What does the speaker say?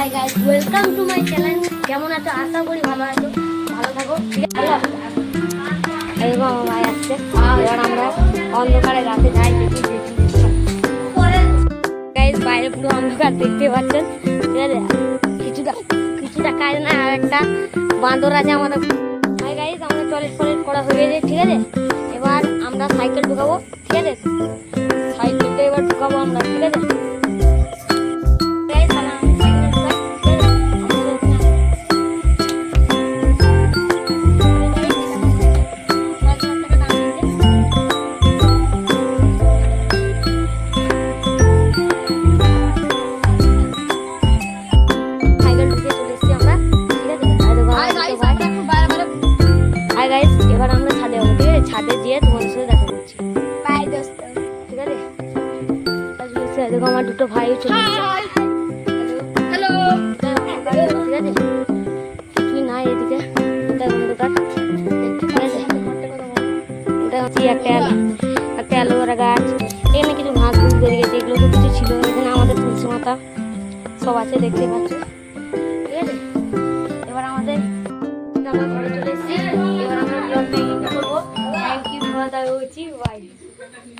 Hi guys, welcome to my channel. কেমন আছো? আশা করি ভালো আছো, ভালো থাকো। এইবার আমার ভাই আসছে। এবার আমরা অন্ধকারে রাতে যাই, দেখি গাইস বাইরে পুরো অন্ধকার দেখতে পাচ্ছেন, ঠিক আছে? কিছুটা কাজ না, আর একটা বান্দর আছে আমাদের। হাই গাইস, আমরা টয়লেট করা হয়ে গেছে, ঠিক আছে? এবার আমরা সাইকেল ঢুকাবো, ঠিক আছে? সাইকেলটা এবার ঢুকাবো আমরা, ঠিক আছে? এবার আমরা ছাদে যাবো, ঠিক আছে? ছাদে গিয়ে তোমাদের সাথে দেখা করছি। বাই দোস্ত, ঠিক আছে? দেখো আমার দুটো ভাই চলে এসেছে। হ্যালো, ঠিক আছে? তুই নাই এদিকে, এটা অন্ধকার, ঠিক আছে? এটা হচ্ছে একটা অ্যালোভেরা গাছ। এখানে কিছু ঘাস ঘুষ বেরিয়ে গেছে, এগুলো তো কিছু ছিল। এখানে আমাদের তুলসী মাতা সব আছে, দেখতে পাচ্ছ, ঠিক আছে? এবার আমাদের ঘরে চলে